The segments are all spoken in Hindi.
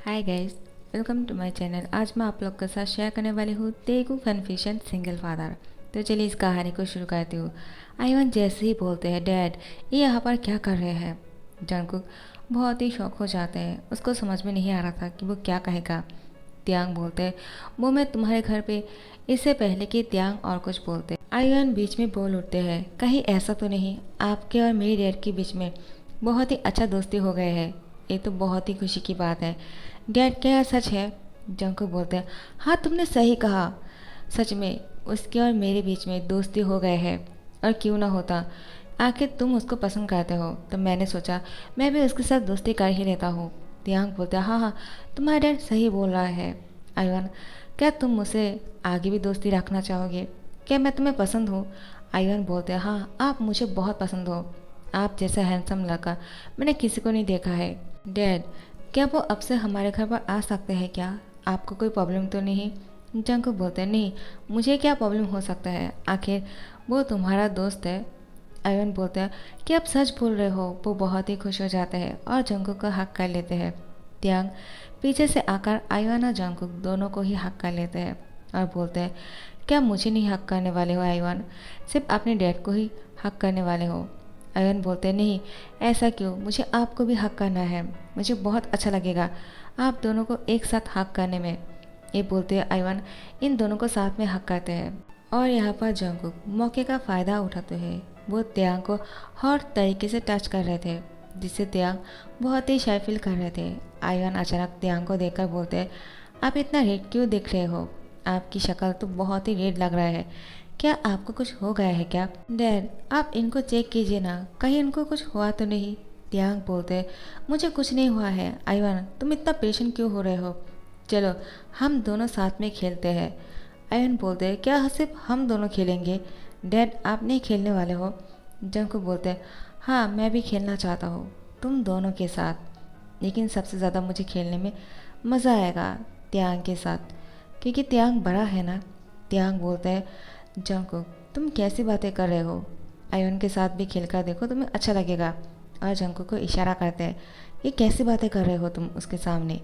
Hi guys, welcome to my channel. आज मैं आप लोग के साथ शेयर करने वाली हूँ तेलुगु कन्फ्यूजन सिंगल फादर। तो चलिए इस कहानी को शुरू करती हूँ। आयवन जैसे ही बोलते हैं डैड ये यहाँ पर क्या कर रहे हैं, जंगकुक बहुत ही शौक हो जाते हैं। उसको समझ में नहीं आ रहा था कि वो क्या कहेगा। त्यांग बोलते हैं वो मैं तुम्हारे घर पे, इससे पहले कि त्यांग और कुछ बोलते आयवन बीच में बोल उठते हैं कहीं ऐसा तो नहीं आपके और मेरे डैड के बीच में बहुत ही अच्छा दोस्ती हो गए है। ये तो बहुत ही खुशी की बात है। डैड क्या यह सच है? जंको बोलते हैं हाँ तुमने सही कहा, सच में उसके और मेरे बीच में दोस्ती हो गए है। और क्यों ना होता, आखिर तुम उसको पसंद करते हो तो मैंने सोचा मैं भी उसके साथ दोस्ती कर ही लेता हूँ। त्यांग बोलते हाँ हाँ तुम्हारा डैड सही बोल रहा है। आयवन क्या तुम मुझसे आगे भी दोस्ती रखना चाहोगे? क्या मैं तुम्हें पसंद हूँ? आयवन बोलते हैं हाँ आप मुझे बहुत पसंद हो। आप जैसा हैंडसम लड़का मैंने किसी को नहीं देखा है। डैड क्या वो अब से हमारे घर पर आ सकते हैं क्या? आपको कोई प्रॉब्लम तो नहीं? जंको बोलते हैं नहीं, मुझे क्या प्रॉब्लम हो सकता है, आखिर वो तुम्हारा दोस्त है। आयवन बोलते हैं कि आप सच बोल रहे हो। वो बहुत ही खुश हो जाते हैं और जंकुक का हक कर लेते हैं। त्यांग पीछे से आकर आयवन और जंकुक दोनों को ही हक कर लेते हैं और बोलते हैं क्या मुझे नहीं हक करने वाले हो आयवन, सिर्फ अपने डैड को ही हक करने वाले हो? आयवन बोलते हैं नहीं ऐसा क्यों, मुझे आपको भी हक करना है, मुझे बहुत अच्छा लगेगा आप दोनों को एक साथ हक करने में। ये बोलते हैं आयवन इन दोनों को साथ में हक करते हैं और यहाँ पर जंकुक मौके का फ़ायदा उठाते हैं। वो त्यांग को हर तरीके से टच कर रहे थे जिससे त्यांग बहुत ही शाय फील कर रहे थे। आयवन अचानक त्यांग को देखकर बोलते हैं आप इतना रेड क्यों दिख रहे हो, आपकी शक्ल तो बहुत ही रेड लग रहा है, क्या आपको कुछ हो गया है क्या? डैड आप इनको चेक कीजिए ना, कहीं इनको कुछ हुआ तो नहीं? त्यांग बोलते मुझे कुछ नहीं हुआ है। आयवन तुम इतना पेशेंट क्यों हो रहे हो, चलो हम दोनों साथ में खेलते हैं। आयन बोलते हैं क्या सिर्फ हम दोनों खेलेंगे? डैड आप नहीं खेलने वाले हो? जंको बोलते हैं हाँ मैं भी खेलना चाहता हूँ तुम दोनों के साथ, लेकिन सबसे ज़्यादा मुझे खेलने में मज़ा आएगा त्यांग के साथ, क्योंकि त्यांग बड़ा है ना। त्यांग बोलते हैं जंको तुम कैसी बातें कर रहे हो, आयन के साथ भी खेल कर देखो तुम्हें अच्छा लगेगा। और जंको को इशारा करते हैं ये कैसी बातें कर रहे हो तुम उसके सामने,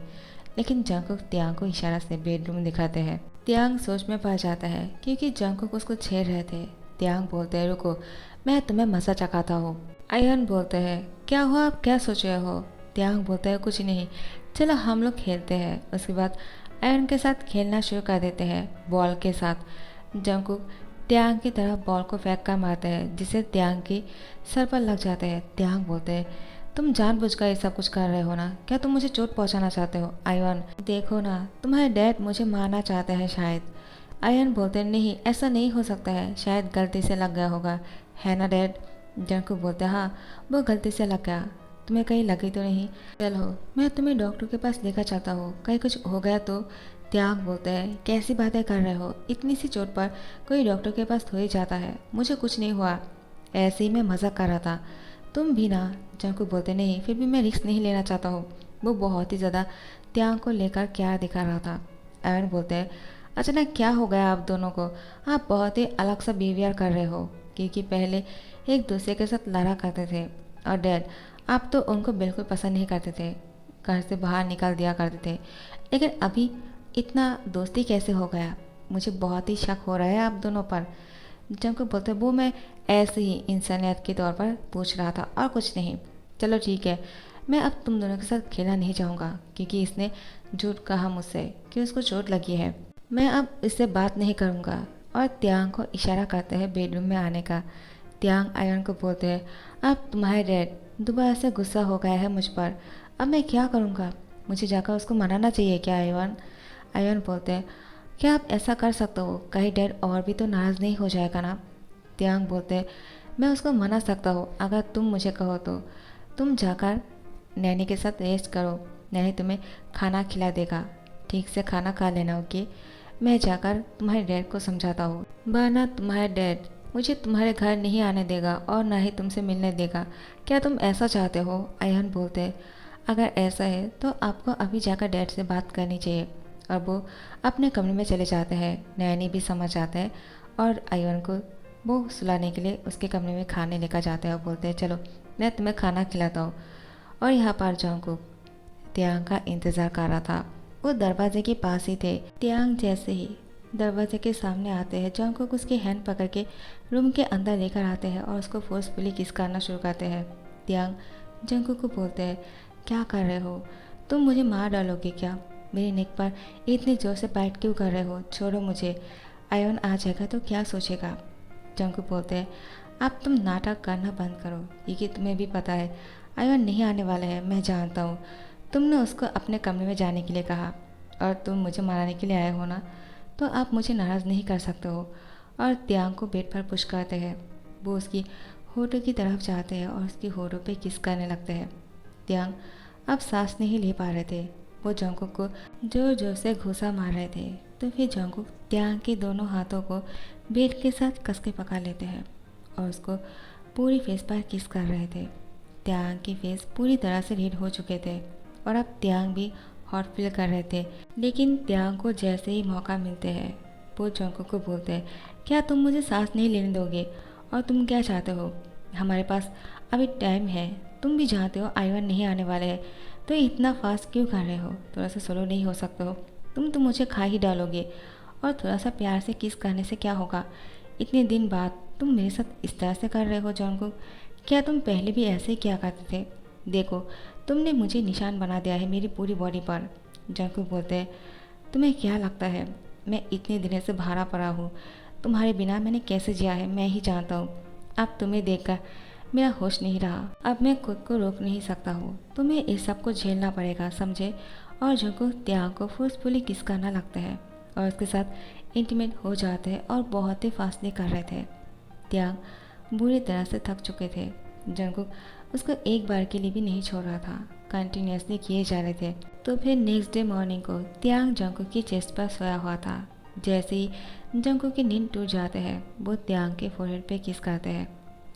लेकिन जंकुक त्यांग को इशारा से बेडरूम दिखाते हैं। त्यांग सोच में पड़ जाता है क्योंकि जंकुक उसको छेड़ रहे थे। त्यांग बोलते हैं रुको मैं तुम्हें मज़ा चखाता हूँ। आयन बोलते हैं क्या हुआ, आप क्या सोच रहे हो? त्यांग बोलते हैं कुछ नहीं, चलो हम लोग खेलते हैं। उसके बाद आयन के साथ खेलना शुरू कर देते हैं बॉल के साथ। जंकुक त्यांग की तरह बॉल को फेंक कर मारते हैं जिससे त्यांग की सर पर लग जाते हैं। त्यांग बोलते हैं तुम जानबूझकर ये सब कुछ कर रहे हो ना, क्या तुम मुझे चोट पहुंचाना चाहते हो? आयन देखो ना तुम्हारे डैड मुझे मारना चाहते हैं शायद। आयन बोलते हैं नहीं ऐसा नहीं हो सकता है, शायद गलती से लग गया होगा, है ना डैड? जंकू बोलते हैं हाँ वो गलती से लग गया, तुम्हें कहीं लगी तो नहीं? चलो मैं तुम्हें डॉक्टर के पास लेकर चाहता हूँ, कहीं कुछ हो गया तो? त्याग बोलते हैं कैसी बातें कर रहे हो, इतनी सी चोट पर कोई डॉक्टर के पास हो ही जाता है, मुझे कुछ नहीं हुआ, ऐसे ही मैं मजाक कर रहा था। तुम भी ना? जंकू बोलते नहीं फिर भी मैं रिस्क नहीं लेना चाहता हूँ। वो बहुत ही ज़्यादा त्यांग को लेकर क्या दिखा रहा था। आयन बोलते हैं अचानक क्या हो गया आप दोनों को, आप बहुत ही अलग सा बिहेवियर कर रहे हो, क्योंकि पहले एक दूसरे के साथ लड़ा करते थे और डैड आप तो उनको बिल्कुल पसंद नहीं करते थे, घर से बाहर निकाल दिया करते थे, लेकिन अभी इतना दोस्ती कैसे हो गया? मुझे बहुत ही शक हो रहा है आप दोनों पर। जंको बोलते वो मैं ऐसे ही इंसानियत के तौर पर पूछ रहा था और कुछ नहीं। चलो ठीक है मैं अब तुम दोनों के साथ खेलना नहीं चाहूँगा क्योंकि इसने झूठ कहा मुझसे कि उसको चोट लगी है, मैं अब इससे बात नहीं करूँगा। और त्यांग को इशारा करते हैं बेडरूम में आने का। त्यांग आयन को बोलते हैं अब तुम्हारे डैड दोबारा से गुस्सा हो गया है मुझ पर, अब मैं क्या करूँगा, मुझे जाकर उसको मनाना चाहिए क्या आयन? आयन बोलते हैं क्या आप ऐसा कर सकते हो, कहीं डैड और भी तो नाराज़ नहीं हो जाएगा ना? त्यांग बोलते हैं मैं उसको मना सकता हूँ अगर तुम मुझे कहो तो। तुम जाकर नैनी के साथ रेस्ट करो, नैनी तुम्हें खाना खिला देगा, ठीक से खाना खा लेना ओके? मैं जाकर तुम्हारे डैड को समझाता हूँ, वरना तुम्हारे डैड मुझे तुम्हारे घर नहीं आने देगा और ना ही तुमसे मिलने देगा। क्या तुम ऐसा चाहते हो? आयन बोलते हैं अगर ऐसा है तो आपको अभी जाकर डैड से बात करनी चाहिए। और वो अपने कमरे में चले जाते हैं। नैनी भी समझ जाते हैं और आयन को वो सुलाने के लिए उसके कमरे में खाने लेकर जाते हैं और बोलते हैं चलो मैं तुम्हें खाना खिलाता हूँ। और यहाँ पर जंकुक त्यांग का इंतजार कर रहा था। वो दरवाजे के पास ही थे। त्यांग जैसे ही दरवाजे के सामने आते हैं, जंगकुक उसकी हैंड पकड़ के रूम के अंदर लेकर आते हैं और उसको फोर्सफुली किस करना शुरू करते हैं। त्यांग जंगकुक को बोलते हैं, क्या कर रहे हो? तुम मुझे मार डालोगे क्या? मेरी नेक पर इतनी जोर से बाइट क्यों कर रहे हो? छोड़ो मुझे। आयन आ जाएगा तो क्या सोचेगा? जंगकुक बोलते हैं, अब तुम नाटक करना बंद करो, क्योंकि तुम्हें भी पता है आयन नहीं आने वाला है। मैं जानता हूँ तुमने उसको अपने कमरे में जाने के लिए कहा और तुम मुझे मारने के लिए आए हो ना, तो आप मुझे नाराज़ नहीं कर सकते हो। और त्यांग को बेड पर पुश करते हैं। वो उसकी होठों की तरफ जाते हैं और उसकी होठों पे किस करने लगते हैं। त्यांग अब सांस नहीं ले पा रहे थे। वो जंगकुक को जोर जोर से घूंसा मार रहे थे। तो फिर जंगकुक त्यांग के दोनों हाथों को बेड के साथ कस के पकड़ लेते हैं और उसको पूरी फेस पर किस कर रहे थे। त्यांग की फेस पूरी तरह से रेड हो चुके थे और अब त्यांग भी हॉट फील कर रहे थे। लेकिन त्यांग को जैसे ही मौका मिलते हैं वो जंगकुक को बोलते हैं, क्या तुम मुझे सांस नहीं लेने दोगे? और तुम क्या चाहते हो? हमारे पास अभी टाइम है। तुम भी जानते हो आयवन नहीं आने वाले हैं, तो इतना फास्ट क्यों कर रहे हो? थोड़ा सा स्लो नहीं हो सकते हो? तुम तो मुझे खा ही डालोगे। और थोड़ा सा प्यार से किस करने से क्या होगा? इतने दिन बाद तुम मेरे साथ इस तरह से कर रहे हो जंगकुक। क्या तुम पहले भी ऐसे ही किया करते थे? देखो तुमने मुझे निशान बना दिया है मेरी पूरी बॉडी पर। जंगकुक बोलते हैं, तुम्हें क्या लगता है मैं इतने दिनों से भारा पड़ा हूँ? तुम्हारे बिना मैंने कैसे जिया है मैं ही जानता हूँ। अब तुम्हें देखकर मेरा होश नहीं रहा। अब मैं खुद को रोक नहीं सकता हूँ। तुम्हें इस सब को झेलना पड़ेगा, समझे? और जंगकुक त्यांग को फोर्सफुली किस करना लगता है और उसके साथ इंटीमेट हो जाते हैं और बहुत ही फासले कर रहे थे। त्यांग बुरी तरह से थक चुके थे। जंगकुक उसको एक बार के लिए भी नहीं छोड़ रहा था, कंटिन्यूसली किए जा रहे थे। तो फिर नेक्स्ट डे मॉर्निंग को त्यांग जंगकुक की चेस्ट पर सोया हुआ था। जैसे ही जंगकुक की नींद टूट जाते हैं वो त्यांग के फोरहेड पे किस करते हैं।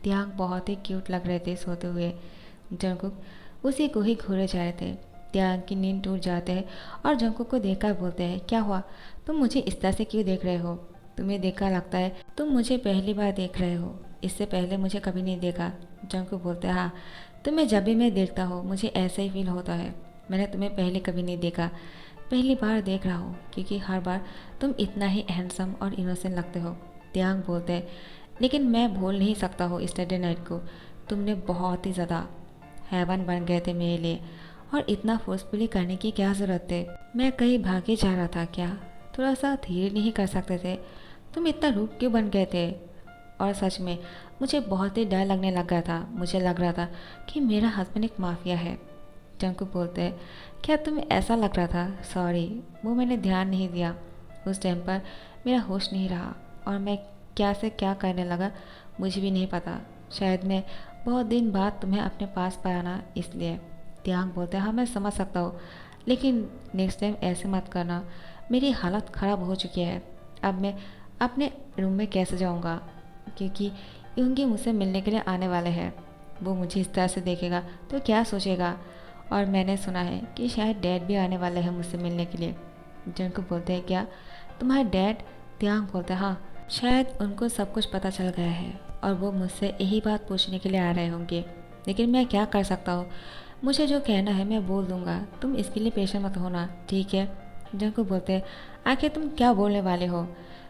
त्यांग बहुत ही क्यूट लग रहे थे सोते हुए। जंगकुक उसी को ही घूरे जा रहे थे। त्यांग की नींद टूट जाते हैं और जंगकुक को देखकर बोलते हैं, क्या हुआ? तुम मुझे इस तरह से क्यों देख रहे हो? तुम्हें देखा लगता है तुम मुझे पहली बार देख रहे हो, इससे पहले मुझे कभी नहीं देखा। जंगकुक बोलते हैं, हाँ तुम्हें जब भी मैं देखता हूँ मुझे ऐसा ही फील होता है। मैंने तुम्हें पहले कभी नहीं देखा, पहली बार देख रहा हूँ, क्योंकि हर बार तुम इतना ही हैंडसम और इनोसेंट लगते हो। त्यांग बोलते हैं, लेकिन मैं भूल नहीं सकता हूँ स्टडी नाइट को। तुमने बहुत ही ज़्यादा हैवन बन गए थे मेरे लिए, और इतना फोर्सफुली करने की क्या ज़रूरत थी? मैं कहीं भागे जा रहा था क्या? थोड़ा सा धीरे नहीं कर सकते थे? तुम इतना रूप क्यों बन गए थे? और सच में मुझे बहुत ही डर लगने लग गया था। मुझे लग रहा था कि मेरा हस्बैंड एक माफिया है। जंगकुक बोलते हैं, क्या तुम्हें ऐसा लग रहा था? सॉरी, वो मैंने ध्यान नहीं दिया। उस टाइम पर मेरा होश नहीं रहा और मैं क्या से क्या करने लगा मुझे भी नहीं पता। शायद मैं बहुत दिन बाद तुम्हें अपने पास पाया ना, इसलिए। त्यांग बोलते हैं, हाँ मैं समझ सकता हूँ, लेकिन नेक्स्ट टाइम ऐसे मत करना। मेरी हालत ख़राब हो चुकी है। अब मैं अपने रूम में कैसे जाऊँगा? क्योंकि यूंगी मुझसे मिलने के लिए आने वाले हैं। वो मुझे इस तरह से देखेगा तो क्या सोचेगा? और मैंने सुना है कि शायद डैड भी आने वाले हैं मुझसे मिलने के लिए। जंगकुक बोलते हैं, क्या तुम्हारे डैड? त्यांग बोलते हैं, हाँ शायद उनको सब कुछ पता चल गया है और वो मुझसे यही बात पूछने के लिए आ रहे होंगे, लेकिन मैं क्या कर सकता हूँ? मुझे जो कहना है मैं बोल दूँगा, तुम इसके लिए पेशेंट मत होना, ठीक है? जंगकुक बोलते हैं, आखिर तुम क्या बोलने वाले हो?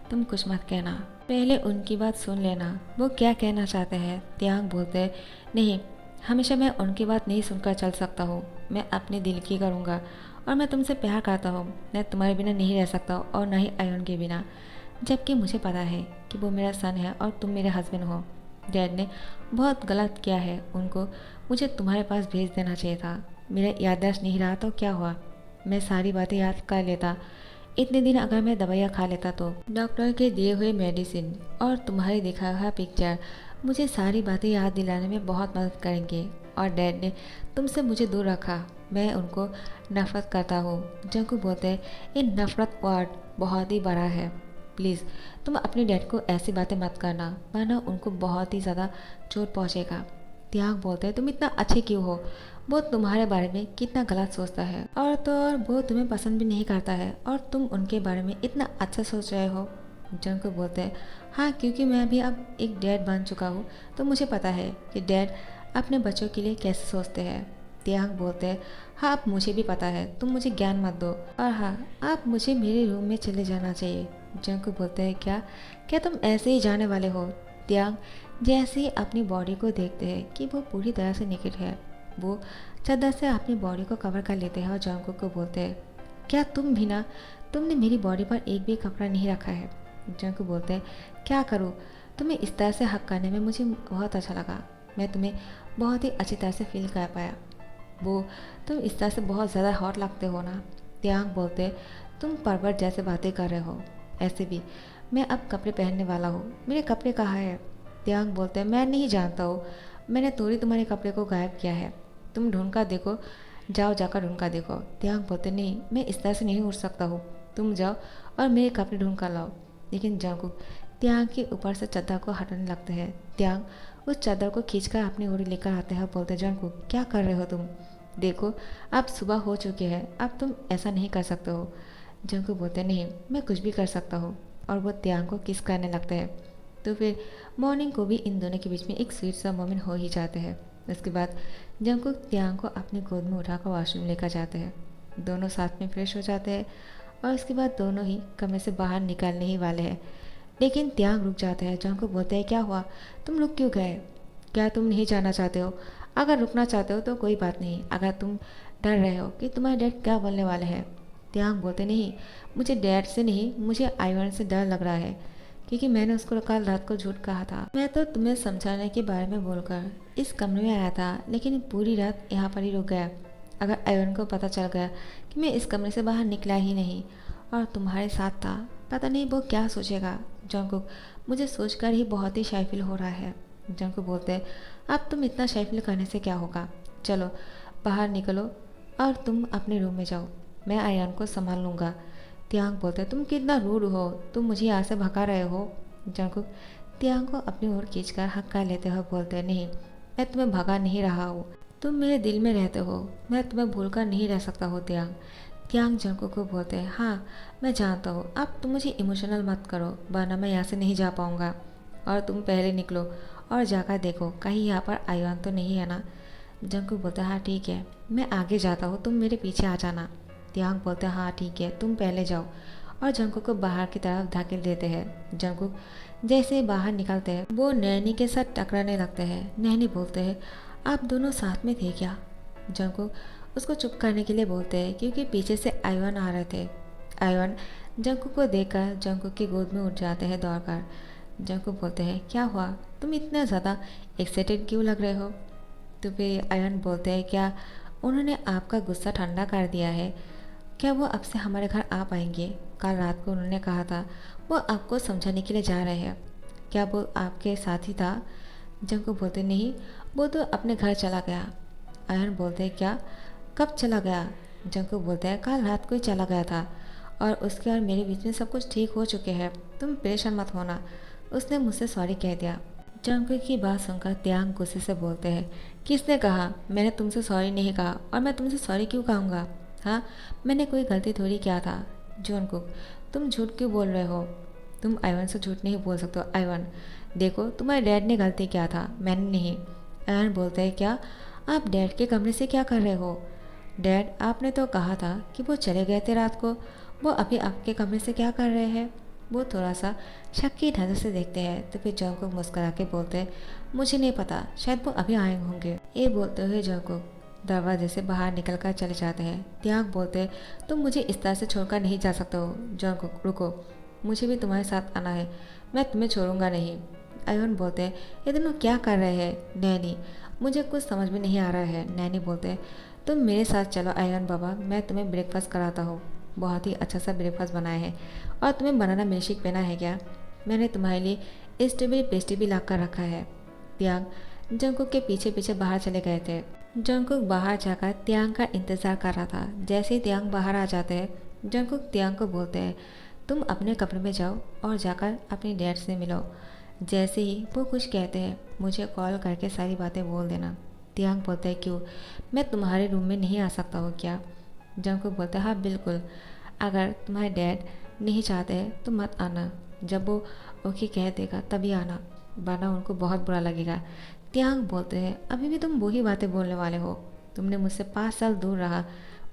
तुम कुछ मत कहना, पहले उनकी बात सुन लेना, वो क्या कहना चाहते हैं। त्यांग बोलते हैं, नहीं, हमेशा मैं उनकी बात नहीं सुनकर चल सकता हूँ। मैं अपने दिल की करूँगा और मैं तुमसे प्यार करता हूँ। मैं तुम्हारे बिना नहीं रह सकता और ना ही आयन के बिना, जबकि मुझे पता है कि वो मेरा सन है और तुम मेरे हस्बैंड हो। डैड ने बहुत गलत किया है, उनको मुझे तुम्हारे पास भेज देना चाहिए था। मेरा याददाश्त नहीं रहा तो क्या हुआ? मैं सारी बातें याद कर लेता। इतने दिन अगर मैं दवाइयाँ खा लेता तो डॉक्टर के दिए हुए मेडिसिन और तुम्हारे दिखाया हुआ पिक्चर मुझे सारी बातें याद दिलाने में बहुत मदद करेंगे। और डैड ने तुमसे मुझे दूर रखा, मैं उनको नफ़रत करता हूँ। जंगकुक बोलते हैं, ये नफ़रत वर्ड बहुत ही बड़ा है। प्लीज़ तुम अपने डैड को ऐसी बातें मत करना, वरना उनको बहुत ही ज़्यादा चोट पहुँचेगा। त्यांग बोलते हैं, तुम इतना अच्छे क्यों हो? वो तुम्हारे बारे में कितना गलत सोचता है, और तो और वो तुम्हें पसंद भी नहीं करता है और तुम उनके बारे में इतना अच्छा सोच रहे हो। जंगकुक बोलते हैं, हाँ क्योंकि मैं भी अब एक डैड बन चुका हूँ तो मुझे पता है कि डैड अपने बच्चों के लिए कैसे सोचते हैं। त्यांग बोलते हैं, हाँ अब मुझे भी पता है, तुम मुझे ज्ञान मत दो, और हाँ आप मुझे मेरे रूम में चले जाना चाहिए। जंगकुक बोलते हैं, क्या क्या तुम ऐसे ही जाने वाले हो? त्यांग जैसे ही अपनी बॉडी को देखते हैं कि वो पूरी तरह से निकट है, वो चादर से अपनी बॉडी को कवर कर लेते हैं और जंगकुक को बोलते हैं, क्या तुम भी ना, तुमने मेरी बॉडी पर एक भी कपड़ा नहीं रखा है। जंगकुक बोलते हैं, क्या करूँ, तुम्हें इस तरह से हक करने में मुझे बहुत अच्छा लगा, मैं तुम्हें बहुत ही अच्छी तरह से फील कर पाया, वो तुम इस तरह से बहुत ज़्यादा हॉट लगते हो ना। त्यांग बोलते, तुम परवट जैसे बातें कर रहे हो, ऐसे भी मैं अब कपड़े पहनने वाला हूँ, मेरे कपड़े कहाँ है? त्यांग बोलते, मैं नहीं जानता हूँ, मैंने थोड़ी तुम्हारे कपड़े को गायब किया है, तुम ढूंढ कर देखो, जाओ जाकर ढूंढ कर देखो। त्यांग बोलते, नहीं मैं इस तरह से नहीं उठ सकता हूँ, तुम जाओ और मेरे कपड़े ढूंढ कर लाओ। लेकिन जंगकुक त्यांग के ऊपर से चादर को हटाने लगते हैं। त्यांग उस चादर को खींचकर अपनी ओर लेकर आते हैं, बोलते, जंगकुक क्या कर रहे हो तुम? देखो अब सुबह हो चुकी है, अब तुम ऐसा नहीं कर सकते हो। जंगकुक बोलते, नहीं मैं कुछ भी कर सकता हूँ, और वो त्यांग को किस करने लगते हैं। तो फिर मॉर्निंग को भी इन दोनों के बीच में एक स्वीट सा मोमेंट हो ही जाते हैं। उसके बाद जंगकुक त्यांग को अपनी गोद में उठाकर वॉशरूम लेकर जाते हैं, दोनों साथ में फ्रेश हो जाते हैं और उसके बाद दोनों ही कमरे से बाहर निकलने ही वाले हैं। लेकिन त्यांग रुक जाते हैं। जंगकुक बोलते हैं, क्या हुआ, तुम रुक क्यों गए? क्या तुम नहीं जाना चाहते हो? अगर रुकना चाहते हो तो कोई बात नहीं, अगर तुम डर रहे हो कि तुम्हारे डैड क्या बोलने वाले हैं। त्यांग बोलते, नहीं मुझे डैड से नहीं, मुझे आइवन से डर लग रहा है, क्योंकि मैंने उसको कल रात को झूठ कहा था। मैं तो तुम्हें समझाने के बारे में बोलकर इस कमरे में आया था, लेकिन पूरी रात यहाँ पर ही रुक गया। अगर आइवन को पता चल गया कि मैं इस कमरे से बाहर निकला ही नहीं और तुम्हारे साथ था, पता नहीं वो क्या सोचेगा। जंगकुक, मुझे सोचकर ही बहुत ही शाय फील हो रहा है। जंगकुक बोलते हैं, अब तुम इतना शाय फील करने से क्या होगा, चलो बाहर निकलो और तुम अपने रूम में जाओ, मैं आयन को संभाल लूँगा। त्यांग बोलते, तुम कितना रूड हो, तुम मुझे यहाँ से भगा रहे हो। जंगकुक त्यांग को अपनी ओर खींचकर हक कर लेते हुए बोलते, नहीं मैं तुम्हें भगा नहीं रहा हूँ, तुम मेरे दिल में रहते हो, मैं तुम्हें भूल कर नहीं रह सकता हो। त्यांग त्यांग जंगकुक को बोलते हैं, हाँ मैं जानता हूँ, अब तुम मुझे इमोशनल मत करो, वरना मैं यहाँ से नहीं जा पाऊँगा, और तुम पहले निकलो और जाकर देखो कहीं यहाँ पर आयन तो नहीं है ना। जंगकुक बोलता है, हाँ ठीक है मैं आगे जाता हूँ, तुम मेरे पीछे आ जाना। त्यांग बोलते हैं, हाँ ठीक है तुम पहले जाओ, और जंगकुक को बाहर की तरफ धकेल देते हैं। जंगकुक जैसे ही बाहर निकलते हैं वो नैनी के साथ टकराने लगते हैं। नैनी बोलते हैं, आप दोनों साथ में थे क्या? जंगकुक उसको चुप करने के लिए बोलते हैं, क्योंकि पीछे से आयवन आ रहे थे। आयवन जंगकुक को देखकर जंगकुक की गोद में उठ जाते हैं दौड़कर। जंगकुक बोलते हैं, क्या हुआ, तुम इतना ज़्यादा एक्साइटेड क्यों लग रहे हो? तो फिर आयवन बोलते हैं, क्या उन्होंने आपका गुस्सा ठंडा कर दिया है? क्या वो अब से हमारे घर आ पाएंगे? कल रात को उन्होंने कहा था वो आपको समझाने के लिए जा रहे हैं, क्या वो आपके साथ ही था? जंगकुक बोलते, नहीं वो तो अपने घर चला गया। आयन बोलते हैं, क्या, कब चला गया? जंगकुक बोलता है, कल रात को ही चला गया था, और उसके और मेरे बीच में सब कुछ ठीक हो चुके हैं, तुम परेशान मत होना, उसने मुझसे सॉरी कह दिया। जंगकुक की बात सुनकर त्यांग गुस्से से बोलते हैं, किसने कहा, मैंने तुमसे सॉरी नहीं कहा, और मैं तुमसे सॉरी क्यों कहूँगा? हाँ मैंने कोई गलती थोड़ी किया था। जंगकुक, तुम झूठ क्यों बोल रहे हो? तुम आयवन से झूठ नहीं बोल सकते हो। आयवन, देखो तुम्हारे डैड ने गलती किया था, मैंने नहीं। आयवन बोलता है, क्या आप डैड के कमरे से क्या कर रहे हो? डैड आपने तो कहा था कि वो चले गए थे रात को, वो अभी आपके कमरे से क्या कर रहे हैं? वो थोड़ा सा शक की नज़र से देखते हैं। तो फिर जंगकुक मुस्कुरा के बोलते हैं, मुझे नहीं पता, शायद वो अभी आए होंगे। ये बोलते हुए जंगकुक दरवाजे से बाहर निकलकर चले जाते हैं। त्यांग बोलते हैं, तुम मुझे इस तरह से छोड़कर नहीं जा सकते हो। जंगकुक, रुको, मुझे भी तुम्हारे साथ आना है, मैं तुम्हें छोड़ूंगा नहीं। आयवन बोलते हैं, ये दोनों क्या कर रहे हैं? नैनी, मुझे कुछ समझ में नहीं आ रहा है। नैनी बोलते हैं, तुम मेरे साथ चलो आयवन बाबा, मैं तुम्हें ब्रेकफास्ट कराता हूँ, बहुत ही अच्छा सा ब्रेकफास्ट बनाया है, और तुम्हें बनाना मिल्कशेक पीना है क्या? मैंने तुम्हारे लिए स्ट्रॉबेरी पेस्ट्री भी ला कर रखा है। त्यांग जंगकुक के पीछे पीछे बाहर चले गए थे। जंगकुक बाहर जाकर त्यांग का इंतज़ार कर रहा था। जैसे ही त्यांग बाहर आ जाते हैं जंगकुक त्यांग को बोलते हैं, तुम अपने कमरे में जाओ और जाकर अपने डैड से मिलो। जैसे ही वो कुछ कहते हैं मुझे कॉल करके सारी बातें बोल देना। त्यांग बोलता है, क्यों, मैं तुम्हारे रूम में नहीं आ सकता हूँ क्या? जंगकुक बोलता है, हाँ बिल्कुल, अगर तुम्हारे डैड नहीं चाहते हैं तो मत आना, जब वो ओके कह देगा तभी आना, वरना उनको बहुत बुरा लगेगा। त्यांग बोलते हैं, अभी भी तुम वही बातें बोलने वाले हो, तुमने मुझसे 5 साल दूर रहा,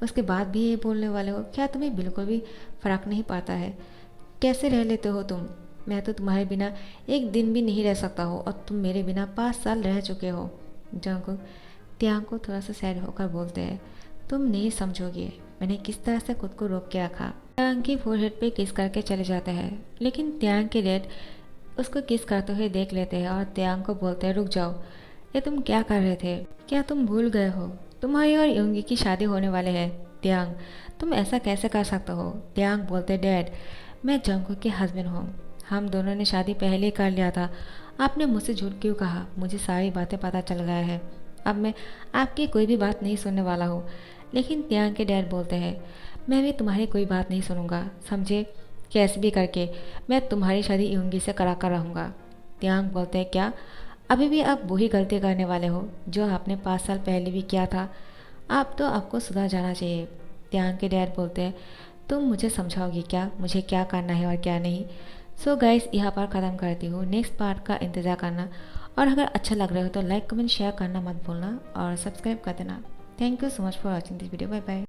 उसके बाद भी ये बोलने वाले हो? क्या तुम्हें बिल्कुल भी फ़र्क नहीं पड़ता है? कैसे रह लेते हो तुम? मैं तो तुम्हारे बिना एक दिन भी नहीं रह सकता हूँ, और तुम मेरे बिना 5 साल रह चुके हो। जंगकुक त्यांग को थोड़ा सा सैड होकर बोलते हैं, तुम नहीं समझोगे मैंने किस तरह से खुद को रोक के रखा। त्यांग की फोरहेड पे किस करके चले जाते हैं, लेकिन त्यांग के डैड उसको किस करते हुए देख लेते हैं और त्यांग को बोलते हैं, रुक जाओ, ये तुम क्या कर रहे थे? क्या तुम भूल गए हो तुम्हारी और योंगी की शादी होने वाले हैं? त्यांग, तुम ऐसा कैसे कर सकते हो? त्यांग बोलते, डैड, मैं जंगकुक के हस्बैंड हूँ, हम दोनों ने शादी पहले ही कर लिया था। आपने मुझसे झूठ क्यों कहा? मुझे सारी बातें पता चल गया है, अब मैं आपकी कोई भी बात नहीं सुनने वाला हूँ। लेकिन त्यांग के डैड बोलते हैं, मैं भी तुम्हारी कोई बात नहीं सुनूंगा, समझे? कैसे भी करके मैं तुम्हारी शादी योंगी से करा कर रहूँगा। त्यांग बोलते हैं, क्या अभी भी आप वही गलती करने वाले हो जो आपने 5 साल पहले भी किया था? आप तो आपको सुधर जाना चाहिए। त्यांग के डैड बोलते हैं, तुम मुझे समझाओगी क्या मुझे क्या करना है और क्या नहीं? सो गाइस, यहाँ पर ख़त्म करती हूँ, नेक्स्ट पार्ट का इंतज़ार करना, और अगर अच्छा लग रहा हो तो लाइक कमेंट शेयर करना मत भूलना और सब्सक्राइब कर देना। Thank you so much for watching this video. Bye bye.